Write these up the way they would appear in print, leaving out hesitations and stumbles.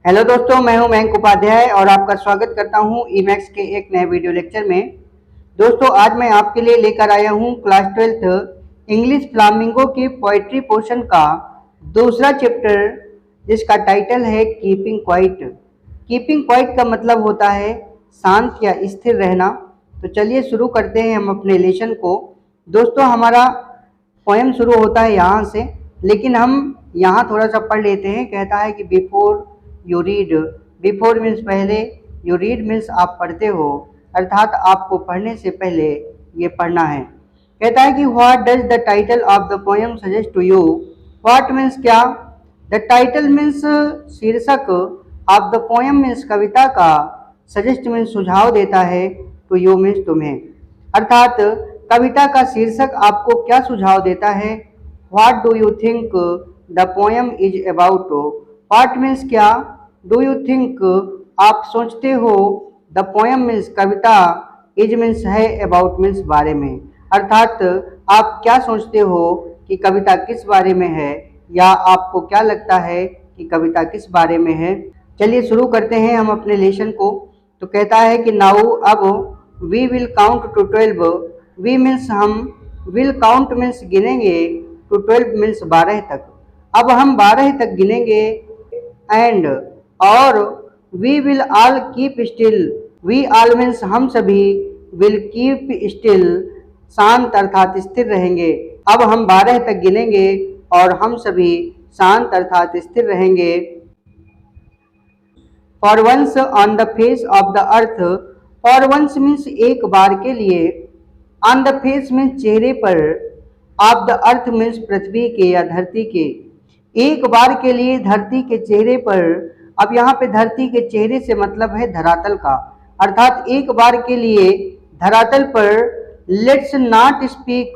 Hello दोस्तों, मैं हूं मयंक उपाध्याय और आपका स्वागत करता हूं ईमैक्स के एक नए वीडियो लेक्चर में। दोस्तों, आज मैं आपके लिए लेकर आया हूं क्लास 12th इंग्लिश फ्लामिंगो की पोइट्री पोर्शन का दूसरा चैप्टर, जिसका टाइटल है कीपिंग क्वाइट। कीपिंग क्वाइट का मतलब होता है शांत या स्थिर रहना। तो चलिए शुरू करते हैं हम अपने लेसन को। दोस्तों, हमारा पोएम शुरू होता है यहाँ से, लेकिन हम यहाँ थोड़ा सा पढ़ लेते हैं। कहता है कि before you read, before means पहले, यू रीड मीन्स आप पढ़ते हो, अर्थात आपको पढ़ने से पहले ये पढ़ना है। कहता है कि what does the title of the poem suggest to you. What means क्या, द टाइटल मीन्स शीर्षक, ऑफ द पोएम मीन्स कविता का, सजेस्ट मीन्स सुझाव देता है, टू यू मीन्स तुम्हें, अर्थात कविता का शीर्षक आपको क्या सुझाव देता है। What do you think the poem is about. What means क्या, डू यू थिंक आप सोचते हो, the poem means Kavita, is means है, अबाउट मीन्स बारे में, अर्थात आप क्या सोचते हो कि कविता किस बारे में है, या आपको क्या लगता है कि कविता किस बारे में है। चलिए शुरू करते हैं हम अपने लेसन को। तो कहता है कि नाउ अब, we will count to 12। We means हम, विल काउंट मीन्स गिनेंगे, टू 12 मीन्स 12 तक। अब हम 12 तक गिनेंगे, एंड और we will all keep still. We all means हम सभी, विल कीप स्टिल शांत अर्थात स्थिर रहेंगे। अब हम 12 तक गिनेंगे और हम सभी शांत अर्थात स्थिर रहेंगे। For once on the face of the earth. For once means एक बार के लिए, ऑन द फेस मीन्स चेहरे पर, ऑफ द अर्थ मीन्स पृथ्वी के या धरती के, एक बार के लिए धरती के चेहरे पर। अब यहाँ पे धरती के चेहरे से मतलब है धरातल का, अर्थात एक बार के लिए धरातल पर। Let's not speak,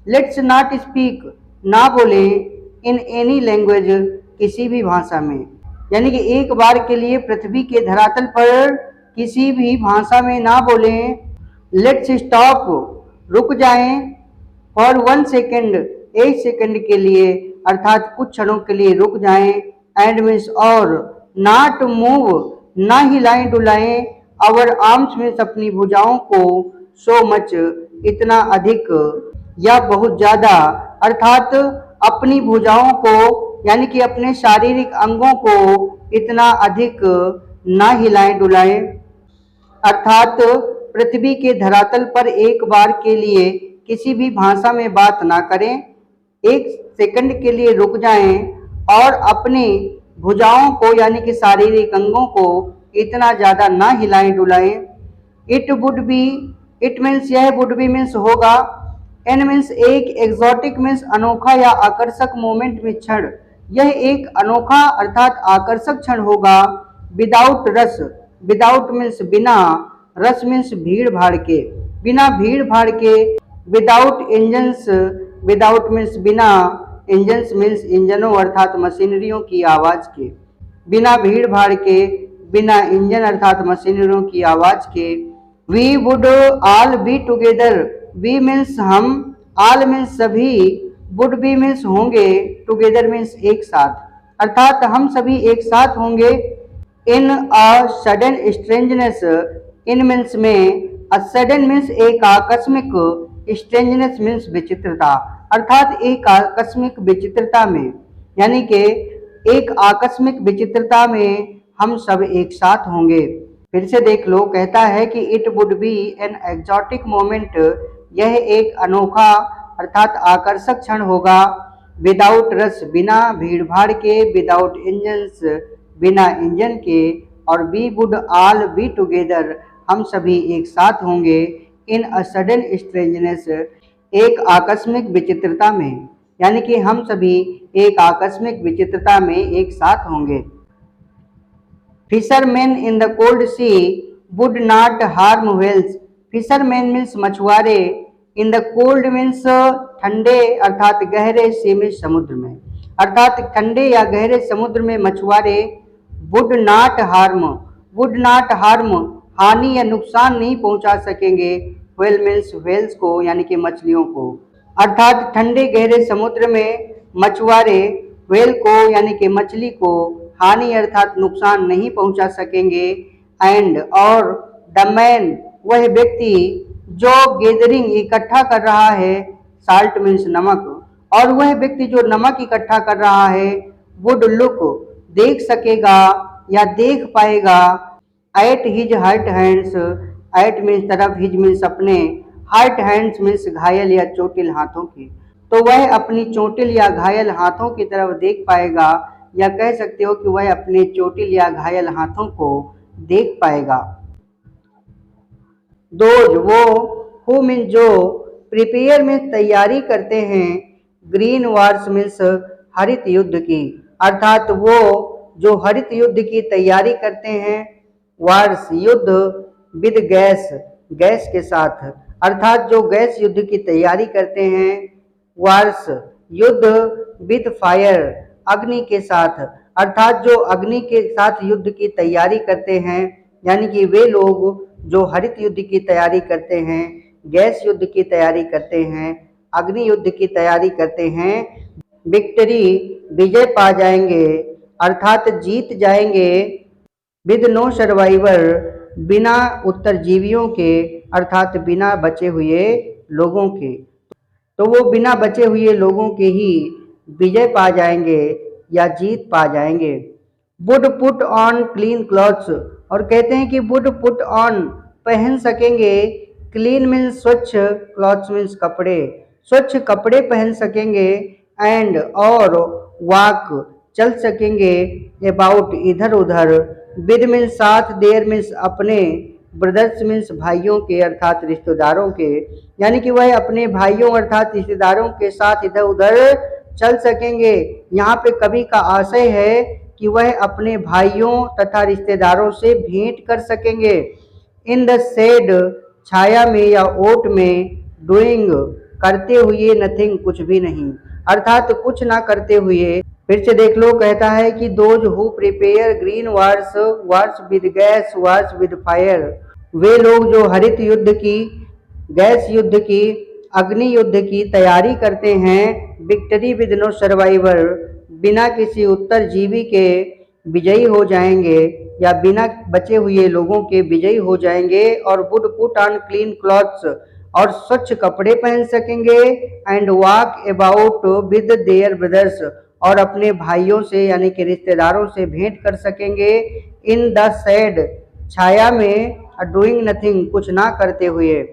let's not speak, ना बोले, इन एनी लैंग्वेज, किसी भी भाषा में, यानी कि एक बार के लिए पृथ्वी के धरातल पर किसी भी भाषा में ना बोलें। लेट्स स्टॉप, रुक जाएं, फॉर 1 सेकेंड, 1 सेकेंड के लिए, अर्थात कुछ क्षणों के लिए रुक जाएं। एंड मीन्स और, नॉट मूव, ना हिलाएं डुलाएं, अवर आर्म्स मीन्स अपनी भुजाओं को, सो मच, इतना अधिक या बहुत ज्यादा, अर्थात अपनी भुजाओं को यानी कि अपने शारीरिक अंगों को इतना अधिक ना हिलाएं डुलाएं, अर्थात पृथ्वी के धरातल पर एक बार के लिए किसी भी भाषा में बात ना करें, 1 सेकंड के लिए रुक जाएं और अपनी भुजाओं को यानी कि शारीरिक अंगों को इतना ज्यादा ना हिलाएं डुलाएं। It would be, it means यह, वुड बी मीन्स होगा, एन मीन्स एक, एक्सोटिक मीन्स अनोखा या आकर्षक, मोमेंट में क्षण, यह एक अनोखा अर्थात आकर्षक क्षण होगा। विदाउट रस, विदाउट मीन्स बिना, रस मीन्स भीड़ भाड़ के, बिना भीड़ भाड़ के। विदाउट इंजन्स, विदाउट मीन्स बिना, इंजन्स मीन्स इंजनों अर्थात मशीनरियों की आवाज के, बिना भीड़ भाड़ के, बिना इंजन अर्थात मशीनरियों की आवाज के। We would all be together, we means हम, ऑल मीन्स सभी, वुड बी मीन्स होंगे, टुगेदर मीन्स एक साथ, अर्थात हम सभी एक साथ होंगे। In a sudden strangeness, in means में, अ सडन मीन्स एक आकस्मिक, स्ट्रेंजनेस मीन्स विचित्रता, अर्थात एक आकस्मिक विचित्रता में, यानी कि एक आकस्मिक विचित्रता में हम सब एक साथ होंगे। फिर से देख लो, कहता है कि it would be an exotic moment, यह एक अनोखा अर्थात आकर्षक क्षण होगा। विदाउट रस, बिना भीड़ भाड़ के, विदाउट इंजन्स, बिना इंजन के, और we would all be together, हम सभी एक साथ होंगे। इन अ सडन स्ट्रेंजनेस, एक आकस्मिक विचित्रता में, यानी कि हम सभी एक आकस्मिक विचित्रता में एक साथ होंगे। Fisherman in the cold sea would not harm whales. Fisherman means मछुआरे, इन द कोल्ड मीन्स ठंडे अर्थात गहरे, सी मीन्स समुद्र में, अर्थात ठंडे या गहरे समुद्र में मछुआरे। Would not harm, would not harm, हानि या नुकसान नहीं पहुंचा सकेंगे, व्हेल मीन्स व्हेल्स को यानी कि मछलियों को, अर्थात ठंडे गहरे समुद्र में मछुआरे व्हेल को यानी कि मछली को हानि अर्थात नुकसान नहीं पहुंचा सकेंगे। एंड और द मैन वह व्यक्ति जो गैदरिंग इकट्ठा कर रहा है, साल्ट मीन्स नमक, और वह व्यक्ति जो नमक इकट्ठा कर रहा है, वुड लुक देख सकेगा या देख पाएगा, at his hurt hands, at means तरफ, हिज मीन्स अपने, हर्ट हैंड्स मीन्स घायल या चोटिल हाथों की, तो वह अपनी चोटिल या घायल हाथों की तरफ देख पाएगा, या कह सकते हो कि वह अपने चोटिल या घायल हाथों को देख पाएगा। दोज वो, हु मीन्स जो, प्रिपेयर में तैयारी करते हैं, ग्रीन वार्स मीन्स हरित युद्ध की, अर्थात वो जो हरित युद्ध की तैयारी करते हैं, वार्स युद्ध, विद गैस गैस के साथ, अर्थात जो गैस युद्ध की तैयारी करते हैं, वार्स युद्ध, विद फायर अग्नि के साथ, अर्थात जो अग्नि के साथ युद्ध की तैयारी करते हैं, यानी कि वे लोग जो हरित युद्ध की तैयारी करते हैं, गैस युद्ध की तैयारी करते हैं, अग्नि युद्ध की तैयारी करते हैं, विक्ट्री विजय पा जाएंगे, अर्थात जीत जाएंगे, विद नो सर्वाइवर बिना उत्तरजीवियों के, अर्थात बिना बचे हुए लोगों के, तो वो बिना बचे हुए लोगों के ही विजय पा जाएंगे या जीत पा जाएंगे। Would put on clean clothes, और कहते हैं कि वुड पुट ऑन पहन सकेंगे, क्लीन मीन्स स्वच्छ, क्लॉथ्स मीन्स कपड़े, स्वच्छ कपड़े पहन सकेंगे, एंड और वॉक चल सकेंगे, अबाउट इधर उधर, विद मीन्स साथ, देयर मीन्स अपने, ब्रदर्स मीन्स भाइयों के अर्थात रिश्तेदारों के, यानी कि वह अपने भाइयों अर्थात रिश्तेदारों के साथ इधर उधर चल सकेंगे। यहाँ पे कवि का आशय है कि वह अपने भाइयों तथा रिश्तेदारों से भेंट कर सकेंगे। इन द शेड छाया में या ओट में, डूइंग करते हुए, नथिंग कुछ भी नहीं, अर्थात कुछ ना करते हुए। फिर से देख लो, कहता है कि those who prepare green wars, wars with gas, wars with fire, वे लोग जो हरित युद्ध की, गैस युद्ध की, अग्नि युद्ध की तैयारी करते हैं, विक्ट्री विद नो सर्वाइवर बिना किसी उत्तरजीवी के विजयी हो जाएंगे या बिना बचे हुए लोगों के विजयी हो जाएंगे, और would put on clean clothes और स्वच्छ कपड़े पहन सकेंगे, and walk about with their brothers और अपने भाइयों से यानी कि रिश्तेदारों से भेंट कर सकेंगे, इन द शेड छाया में, डूइंग नथिंग कुछ ना करते हुए।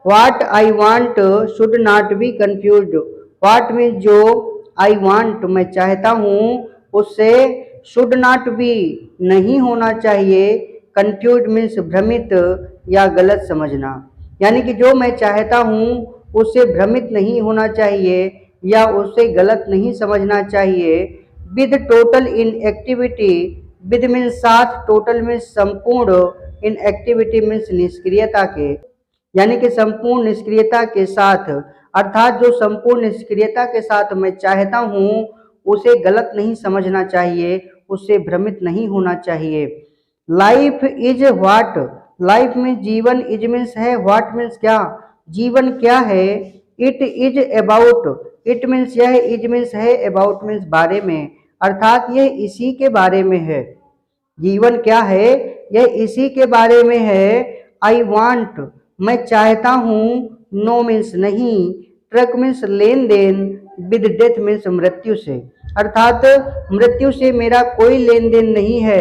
What I want should not be confused. What means जो I want मैं चाहता हूँ उससे should not be नहीं होना चाहिए, confused means भ्रमित या गलत समझना, यानी कि जो मैं चाहता हूँ उससे भ्रमित नहीं होना चाहिए या उससे गलत नहीं समझना चाहिए। With total inactivity, with means साथ, total means संपूर्ण, inactivity means निष्क्रियता के, यानी कि संपूर्ण निष्क्रियता के साथ, अर्थात जो संपूर्ण निष्क्रियता के साथ मैं चाहता हूँ उसे गलत नहीं समझना चाहिए, उससे भ्रमित नहीं होना चाहिए। लाइफ इज व्हाट, लाइफ में जीवन, इज मीन्स है, व्हाट मीन्स क्या, जीवन क्या है, it is about, it means यह, इज मीन्स है, अबाउट मीन्स बारे में, अर्थात यह इसी के बारे में है। जीवन क्या है, यह इसी के बारे में है। आई वांट मैं चाहता हूँ, नो मीन्स नहीं, ट्रक मीन्स लेन देन, विद डेथ मीन्स मृत्यु से, अर्थात मृत्यु से मेरा कोई लेन देन नहीं है।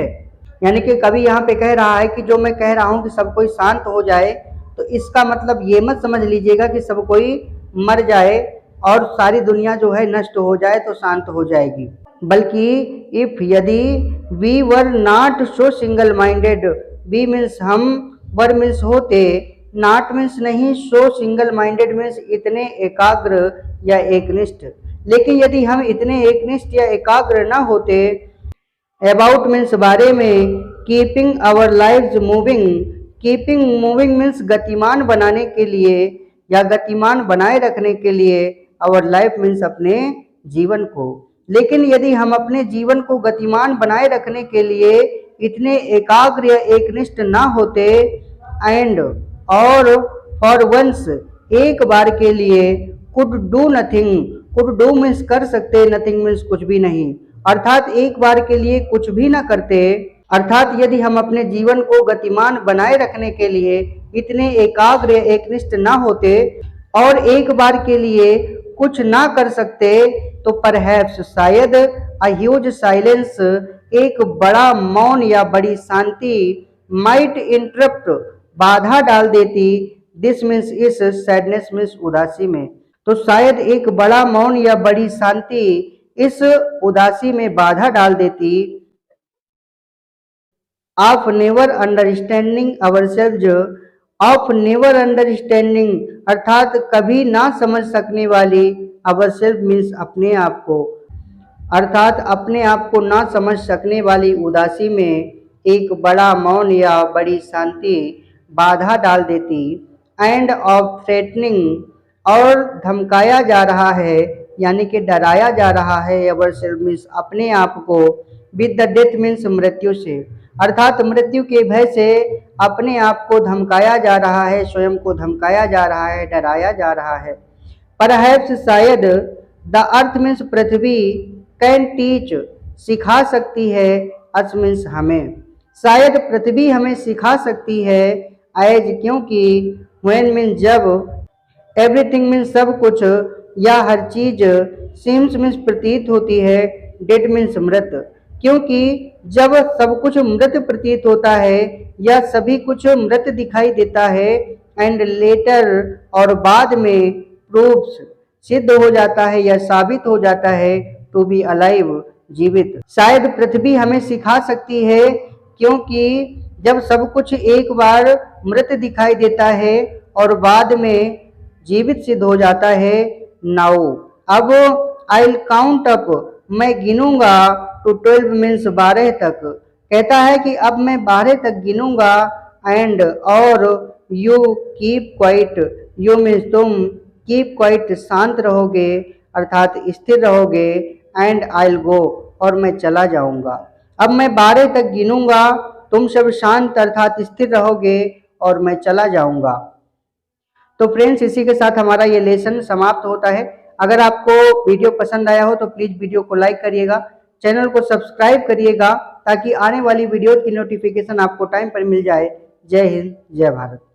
यानी कि कवि यहाँ पे कह रहा है कि जो मैं कह रहा हूँ कि सब कोई शांत हो जाए, तो इसका मतलब ये मत समझ लीजिएगा कि सब कोई मर जाए और सारी दुनिया जो है नष्ट हो जाए तो शांत हो जाएगी, बल्कि इफ यदि we were not so single minded, we means हम, वर मीन्स होते, नॉट मीन्स नहीं, सो सिंगल माइंडेड मीन्स इतने एकाग्र या एकनिष्ठ, लेकिन यदि हम इतने एकनिष्ठ या एकाग्र न होते, अबाउट मीन्स बारे में, keeping our lives moving, keeping moving means गतिमान बनाने के लिए या गतिमान बनाए रखने के लिए, आवर लाइफ मीन्स अपने जीवन को, लेकिन यदि हम अपने जीवन को गतिमान बनाए रखने के लिए इतने एकाग्र या एकनिष्ठ ना होते, एंड और फॉर वंस एक बार के लिए, could do nothing, could do means कर सकते, नथिंग मीन्स कुछ भी नहीं, अर्थात एक बार के लिए कुछ भी न करते, अर्थात यदि हम अपने जीवन को गतिमान बनाए रखने के लिए इतने एकाग्र एकनिष्ठ न होते और एक बार के लिए कुछ ना कर सकते, तो परहैप्स शायद अ ह्यूज साइलेंस, एक बड़ा मौन या बड़ी शांति, माइट इंटरप्ट, बाधा डाल देती, दिस मीन्स इस, सैडनेस मीन्स उदासी में। तो शायद एक बड़ा मौन या बड़ी शांति इस उदासी में बाधा डाल देती। Of never understanding ourselves, of never understanding अर्थात कभी ना समझ सकने वाली, अवरसेल्व मीन्स अपने आप को, अर्थात अपने आप को ना समझ सकने वाली उदासी में एक बड़ा मौन या बड़ी शांति बाधा डाल देती। एंड ऑफ थ्रेटनिंग, और धमकाया जा रहा है यानी कि डराया जा रहा है, अवरसेल्फ मीन्स अपने आप को, विद द डेथ मीन्स मृत्यु से, अर्थात मृत्यु के भय से अपने आप को धमकाया जा रहा है, स्वयं को धमकाया जा रहा है, डराया जा रहा है। परहैप्स शायद, the earth means Prithvi, can teach सिखा सकती है, अस मीन्स हमें, शायद पृथ्वी हमें सिखा सकती है, एज क्योंकि, व्हेन मीन्स जब, एवरीथिंग मीन्स सब कुछ, या हर चीज, सीम्स मीन्स प्रतीत होती है, डेड मीन्स मृत, क्योंकि जब सब कुछ मृत प्रतीत होता है या सभी कुछ मृत दिखाई देता है, एंड लेटर और बाद में, प्रूव्स सिद्ध हो जाता है या साबित हो जाता है, टू बी अलाइव जीवित, शायद पृथ्वी हमें सिखा सकती है, क्योंकि जब सब कुछ एक बार मृत दिखाई देता है और बाद में जीवित सिद्ध हो जाता है। नाउ अब, आई विल काउंट अप, मैं गिनूंगा, टू 12 मीन्स 12 तक, कहता है कि अब मैं 12 तक गिनूंगा, एंड और, you keep quiet, you means तुम, कीप क्वाइट शांत रहोगे अर्थात स्थिर रहोगे, एंड आई विल गो, और मैं चला जाऊंगा। अब मैं 12 तक गिनूंगा, तुम सब शांत अर्थात स्थिर रहोगे और मैं चला जाऊंगा। तो फ्रेंड्स, इसी के साथ हमारा ये लेसन समाप्त होता है। अगर आपको वीडियो पसंद आया हो तो प्लीज़ वीडियो को लाइक करिएगा, चैनल को सब्सक्राइब करिएगा, ताकि आने वाली वीडियो की नोटिफिकेशन आपको टाइम पर मिल जाए। जय हिंद, जय भारत।